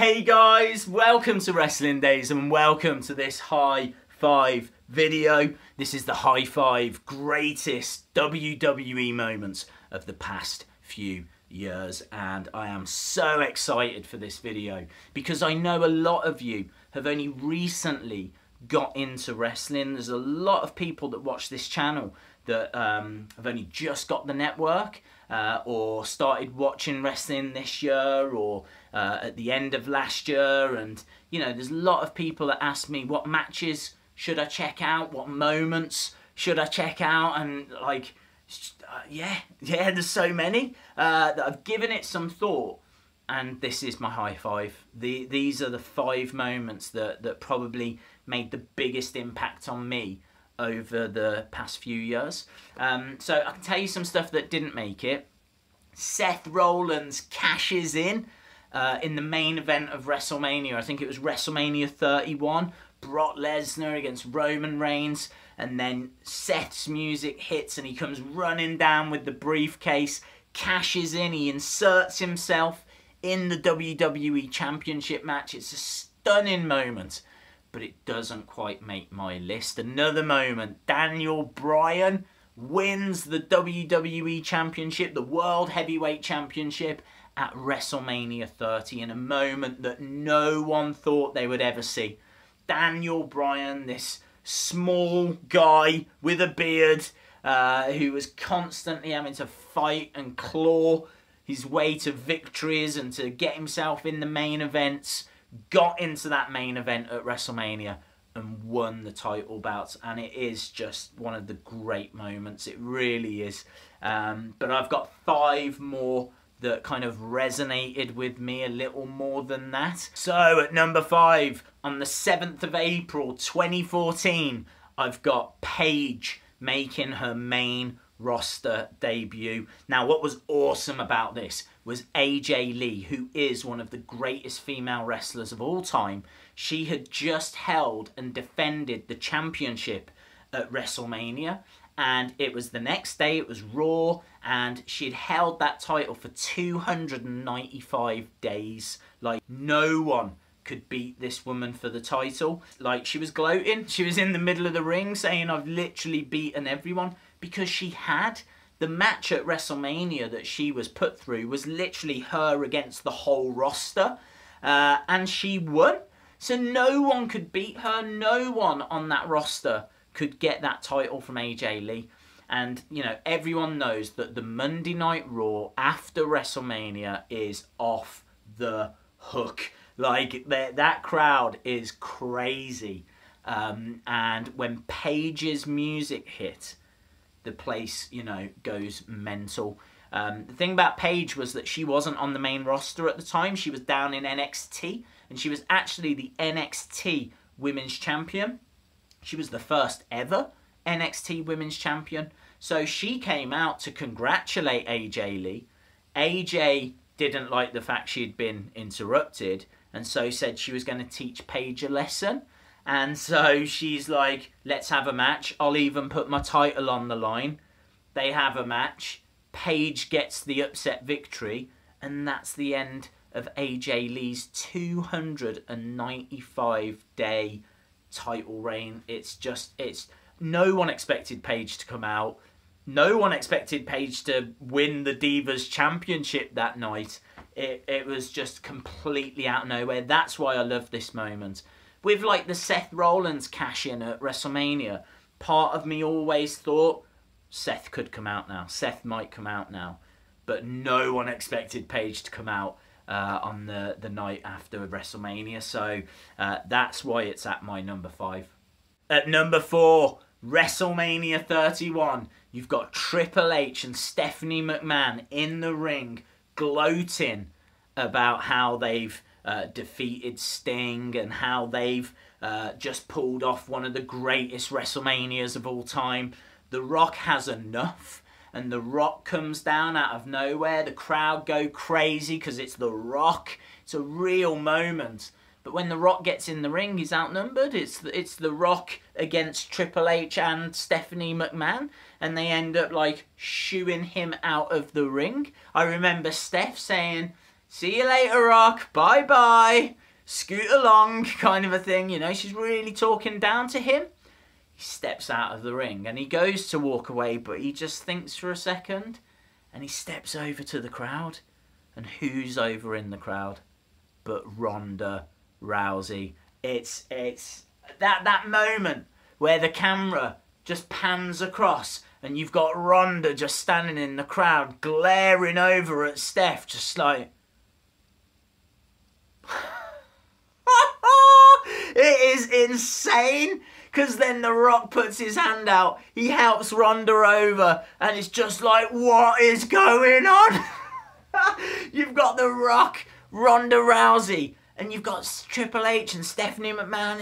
Hey guys, welcome to Wrestling Daze and welcome to this high five video. This is the high five greatest WWE moments of the past few years, and I am so excited for this video because I know a lot of you have only recently got into wrestling. There's a lot of people that watch this channel that have only just got the network or started watching wrestling this year or at the end of last year, and you know, there's a lot of people that ask me what matches should I check out, what moments should I check out, and like yeah, there's so many that I've given it some thought, and this is my high five. These are the 5 moments that probably made the biggest impact on me over the past few years. So I can tell you some stuff that didn't make it. Seth Rollins cashes in the main event of WrestleMania. I think it was WrestleMania 31. Brock Lesnar against Roman Reigns, and then Seth's music hits and he comes running down with the briefcase, cashes in, he inserts himself in the WWE Championship match. It's a stunning moment, but it doesn't quite make my list. Another moment, Daniel Bryan wins the WWE Championship, the World Heavyweight Championship, at WrestleMania 30 in a moment that no one thought they would ever see. Daniel Bryan, this small guy with a beard who was constantly having to fight and claw his way to victories and to get himself in the main events, got into that main event at WrestleMania and won the title bouts, and it is just one of the great moments. It really is. But I've got 5 more that kind of resonated with me a little more than that. So at number 5, on the 7th of April 2014, I've got Paige making her main roster debut. Now, what was awesome about this was AJ Lee, who is one of the greatest female wrestlers of all time. She had just held and defended the championship at WrestleMania, and it was the next day, it was Raw, and she'd held that title for 295 days. Like, no one could beat this woman for the title. Like, she was gloating. She was in the middle of the ring saying, I've literally beaten everyone, because she had. The match at WrestleMania that she was put through was literally her against the whole roster, and she won. So no one could beat her. No one on that roster could get that title from AJ Lee. And, you know, everyone knows that the Monday Night Raw after WrestleMania is off the hook. Like, that crowd is crazy. And when Paige's music hit, the place, you know, goes mental. The thing about Paige was that she wasn't on the main roster at the time. She was down in NXT, and she was actually the NXT Women's Champion. She was the first ever NXT Women's Champion. So she came out to congratulate AJ Lee. AJ didn't like the fact she'd been interrupted, and so said she was going to teach Paige a lesson. And so she's like, let's have a match. I'll even put my title on the line. They have a match. Paige gets the upset victory, and that's the end of AJ Lee's 295-day title reign. It's no one expected Paige to come out. No one expected Paige to win the Divas Championship that night. It was just completely out of nowhere. That's why I love this moment. With like the Seth Rollins cash in at WrestleMania, part of me always thought Seth could come out now. Seth might come out now. But no one expected Paige to come out on the night after WrestleMania. So that's why it's at my number 5. At number 4, WrestleMania 31. You've got Triple H and Stephanie McMahon in the ring gloating about how they've defeated Sting and how they've just pulled off one of the greatest WrestleManias of all time. The Rock has enough, and The Rock comes down out of nowhere. The crowd go crazy because it's The Rock. It's a real moment. But when The Rock gets in the ring, he's outnumbered. It's The Rock against Triple H and Stephanie McMahon, and they end up like shooing him out of the ring. I remember Steph saying, See you later, Rock. Bye-bye. Scoot along, kind of a thing, you know. She's really talking down to him. He steps out of the ring and he goes to walk away, but he just thinks for a second and he steps over to the crowd. And who's over in the crowd but Ronda Rousey? It's that moment where the camera just pans across and you've got Ronda just standing in the crowd glaring over at Steph, just like... It is insane, because then The Rock puts his hand out, he helps Ronda over, and it's just like, what is going on? You've got The Rock, Ronda Rousey, and you've got Triple H and Stephanie McMahon.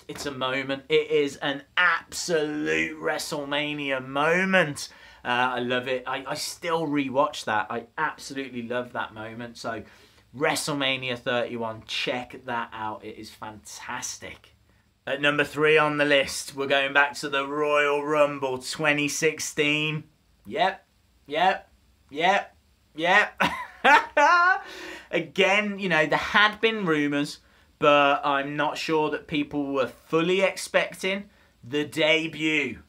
It's a moment. It is an absolute WrestleMania moment. I love it. I still rewatch that. I absolutely love that moment. So WrestleMania 31, check that out. It is fantastic. At number 3 on the list, we're going back to the Royal Rumble 2016. Yep. Again, you know, there had been rumours, but I'm not sure that people were fully expecting the debut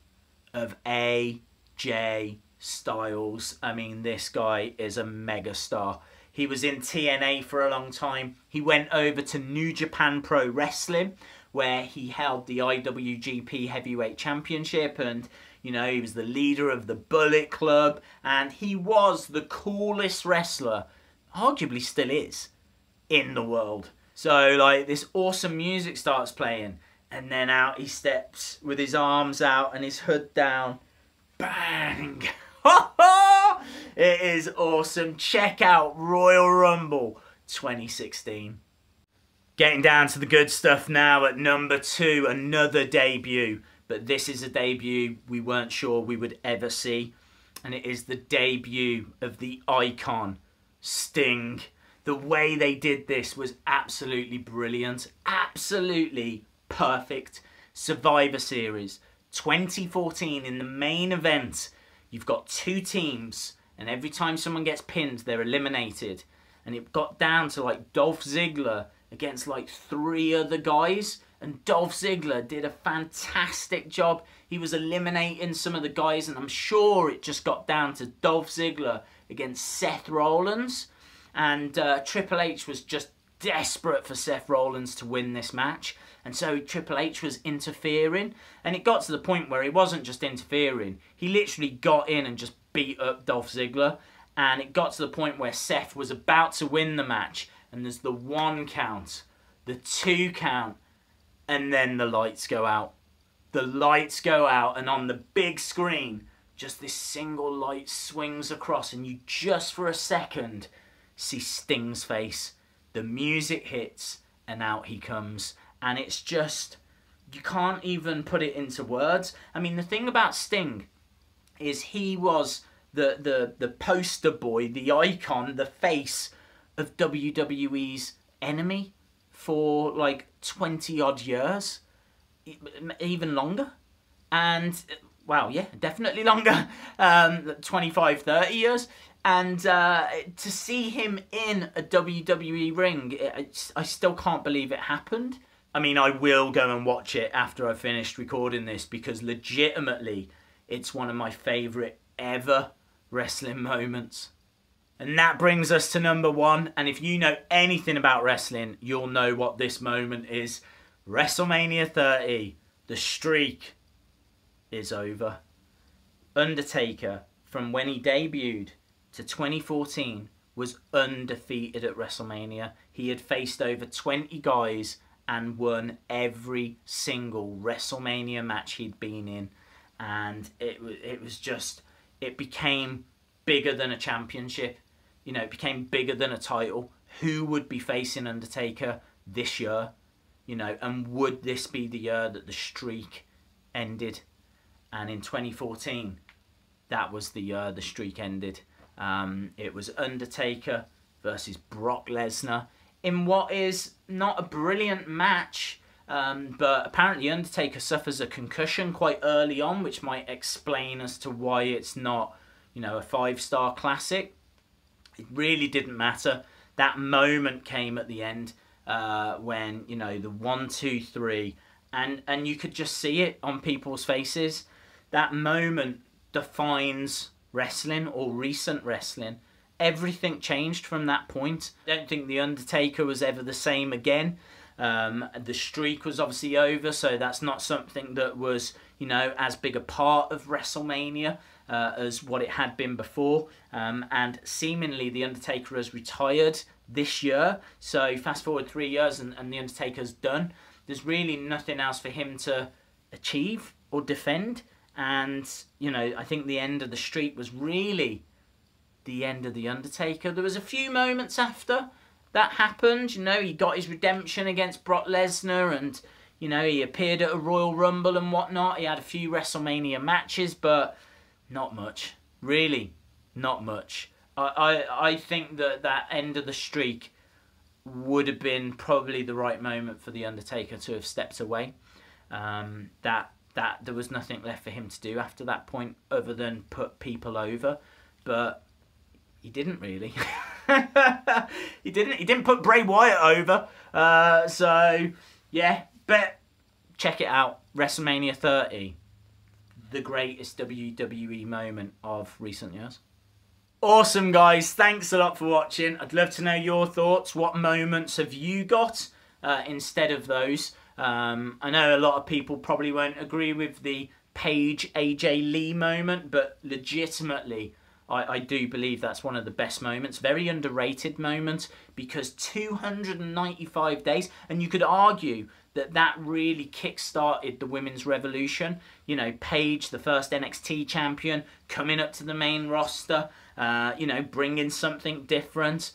of AJ Styles. I mean, this guy is a megastar. He was in TNA for a long time. He went over to New Japan Pro Wrestling, where he held the IWGP Heavyweight Championship, and, you know, he was the leader of the Bullet Club, and he was the coolest wrestler, arguably still is, in the world. So, like, this awesome music starts playing, and then out he steps with his arms out and his hood down. Bang! It is awesome. Check out Royal Rumble 2016. Getting down to the good stuff now at number 2, another debut. But this is a debut we weren't sure we would ever see. And it is the debut of the icon, Sting. The way they did this was absolutely brilliant. Absolutely perfect. Survivor Series 2014, in the main event, you've got 2 teams. And every time someone gets pinned, they're eliminated. And it got down to like Dolph Ziggler against like 3 other guys, and Dolph Ziggler did a fantastic job. He was eliminating some of the guys, and I'm sure it just got down to Dolph Ziggler against Seth Rollins, and Triple H was just desperate for Seth Rollins to win this match, and so Triple H was interfering, and it got to the point where he wasn't just interfering, he literally got in and just beat up Dolph Ziggler, and it got to the point where Seth was about to win the match, and there's the 1 count, the 2 count, and then the lights go out. The lights go out, and on the big screen, just this single light swings across, and you just for a second see Sting's face. The music hits, and out he comes. And it's just, you can't even put it into words. I mean, the thing about Sting is he was the poster boy, the icon, the face of WWE's enemy for like 20 odd years, even longer, and wow, yeah, definitely longer, 25, 30 years, and to see him in a WWE ring, I still can't believe it happened. I mean, I will go and watch it after I've finished recording this, because legitimately it's one of my favourite ever wrestling moments. And that brings us to number 1. And if you know anything about wrestling, you'll know what this moment is. WrestleMania 30. The streak is over. Undertaker, from when he debuted to 2014, was undefeated at WrestleMania. He had faced over 20 guys and won every single WrestleMania match he'd been in. And it was just, it became bigger than a championship. You know, it became bigger than a title. Who would be facing Undertaker this year? You know, and would this be the year that the streak ended? And in 2014, that was the year the streak ended. It was Undertaker versus Brock Lesnar in what is not a brilliant match, but apparently Undertaker suffers a concussion quite early on, which might explain as to why it's not, you know, a 5-star classic. It really didn't matter. that moment came at the end when, you know, the 1, 2, 3, and you could just see it on people's faces. That moment defines wrestling, or recent wrestling. Everything changed from that point. I don't think The Undertaker was ever the same again. The streak was obviously over, so that's not something that was, you know, as big a part of WrestleMania as what it had been before. And seemingly The Undertaker has retired this year, so fast forward 3 years and The Undertaker's done. There's really nothing else for him to achieve or defend. And, you know, I think the end of the streak was really the end of The Undertaker. There was a few moments after that happened. You know, he got his redemption against Brock Lesnar, and, you know, he appeared at a Royal Rumble and whatnot. He had a few WrestleMania matches, but not much. Really, not much. I think that that end of the streak would have been probably the right moment for The Undertaker to have stepped away. That there was nothing left for him to do after that point other than put people over, but he didn't really. He didn't put Bray Wyatt over. So yeah, but check it out. WrestleMania 30, the greatest WWE moment of recent years. Awesome, guys. Thanks a lot for watching. I'd love to know your thoughts. What moments have you got instead of those? I know a lot of people probably won't agree with the Paige AJ Lee moment, but legitimately, I do believe that's one of the best moments. Very underrated moment, because 295 days, and you could argue that that really kick-started the women's revolution. You know, Paige, the first NXT champion, coming up to the main roster, you know, bringing something different,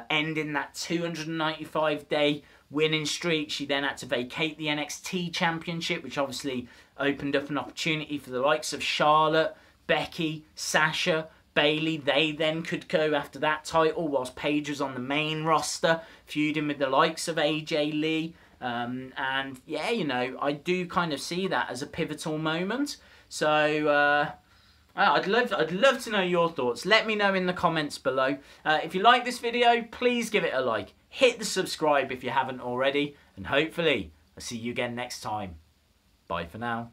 ending that 295-day winning streak. She then had to vacate the NXT championship, which obviously opened up an opportunity for the likes of Charlotte, Becky, Sasha, Bayley. They then could go after that title, whilst Paige was on the main roster, feuding with the likes of AJ Lee. And yeah, you know, I do kind of see that as a pivotal moment. So I'd love to know your thoughts. Let me know in the comments below. If you like this video, please give it a like. Hit the subscribe if you haven't already. And hopefully, I'll see you again next time. Bye for now.